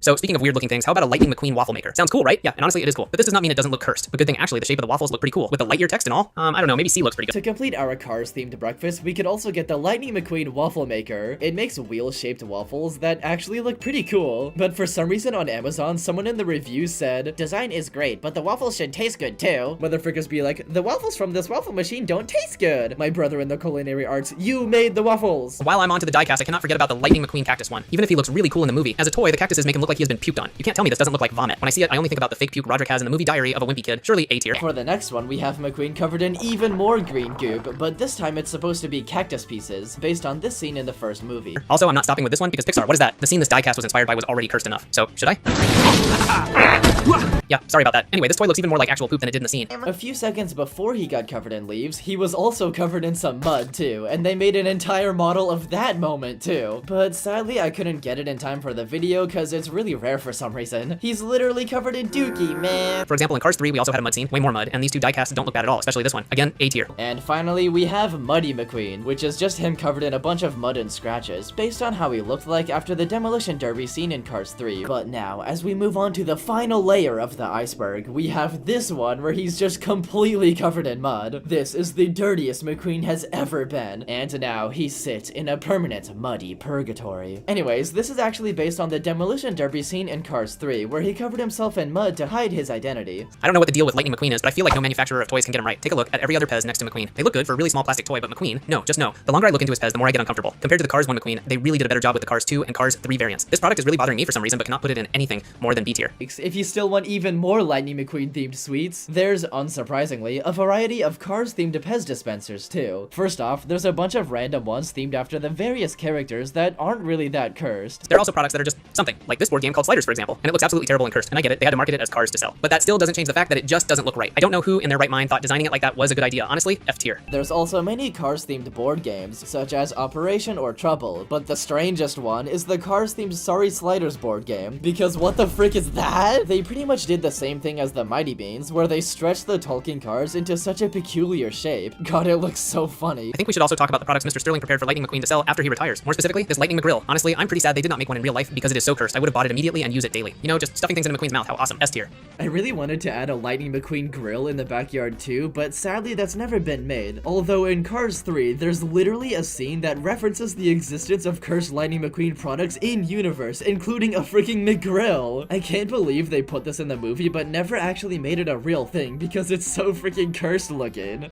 So speaking of weird looking things, how about a Lightning McQueen waffle maker? Sounds cool, right? Yeah, and honestly it is cool. But this does not mean it doesn't look cursed. But good thing actually, the shape of the waffles look pretty cool. With the Lightyear text and all. I don't know, maybe C looks pretty good. To complete our Cars themed breakfast, we could also get the Lightning McQueen waffle maker. It makes wheel-shaped waffles that actually look pretty cool. But for some reason on Amazon, someone in the review said, "Design is great, but the waffles should taste good too." Motherfuckers be like, "The waffles from this waffle machine don't taste good." My brother in the culinary arts, you made the waffles. While I'm onto the diecast, I cannot forget about the Lightning McQueen cactus one. Even if he looks really cool in the movie, as a toy, the cactuses make him look like he has been puked on. You can't tell me this doesn't look like vomit. When I see it, I only think about the fake puke Roderick has in the movie Diary of a Wimpy Kid. Surely A tier. For the next one, we have McQueen covered in even more green goop, but this time it's supposed to be cactus pieces, based on this scene in the first movie. Also, I'm not stopping with this one because Pixar, what is that? The scene this diecast was inspired by was already cursed enough. So, should I? Yeah, sorry about that. Anyway, this toy looks even more like actual poop than it did in the scene. A few seconds before he got covered in leaves, he was also covered in some mud too, and they made an entire model of that moment too. But sadly, I couldn't get it in time for the video because it's really rare for some reason. He's literally covered in dookie, man. For example, in Cars 3, we also had a mud scene, way more mud, and these two diecasts don't look bad at all, especially this one. Again, A tier. And finally, we have Muddy McQueen, which is just him covered in a bunch of mud and scratches, based on how he looked like after the demolition derby scene in Cars 3. But now, as we move on to the final layer of the iceberg, we have this one where he's just completely covered in mud. This is the dirtiest McQueen has ever been, and now he sits in a permanent muddy purgatory. Anyways, this is actually based on the demolition derby scene in Cars 3, where he covered himself in mud to hide his identity. I don't know what the deal with Lightning McQueen is, but I feel like no manufacturer of toys can get him right. Take a look at every other Pez next to McQueen. They look good for a really small plastic toy, but McQueen, no, just no. The longer I look into his Pez, the more I get uncomfortable. Compared to the Cars 1 McQueen, they really did a better job with the Cars 2 and Cars 3 variants. This product is really bothering me for some reason, but cannot put it in anything more than B tier. If you still want even more Lightning McQueen themed sweets, there's, unsurprisingly, a variety of Cars themed Pez dispensers too. First off, there's a bunch of random ones themed after the various characters that aren't really that cursed. There are also products that are just something, like this board game called Sliders, for example, and it looks absolutely terrible and cursed, and I get it, they had to market it as Cars to sell. But that still doesn't change the fact that it just doesn't look right. I don't know who in their right mind thought designing it like that was a good idea. Honestly, F tier. There's also many Cars themed board games, such as Operation or Trouble, but the strangest one is the Cars themed Sorry Sliders board game, because what the frick is that? They pretty much did the same thing as the Mighty Beans, where they stretched the talking cars into such a peculiar shape. God, it looks so funny. I think we should also talk about the products Mr. Sterling prepared for Lightning McQueen to sell after he retires. More specifically, this Lightning McGrill. Honestly, I'm pretty sad they did not make one in real life because it is so cursed. I would have bought it immediately and use it daily. You know, just stuffing things into McQueen's mouth. How awesome. S tier. I really wanted to add a Lightning McQueen grill in the backyard too, but sadly that's never been made. Although in Cars 3, there's literally a scene that references the existence of cursed Lightning McQueen products in universe, including a freaking McGrill. I can't believe they put this in the movie but never actually made it a real thing because it's so freaking cursed looking.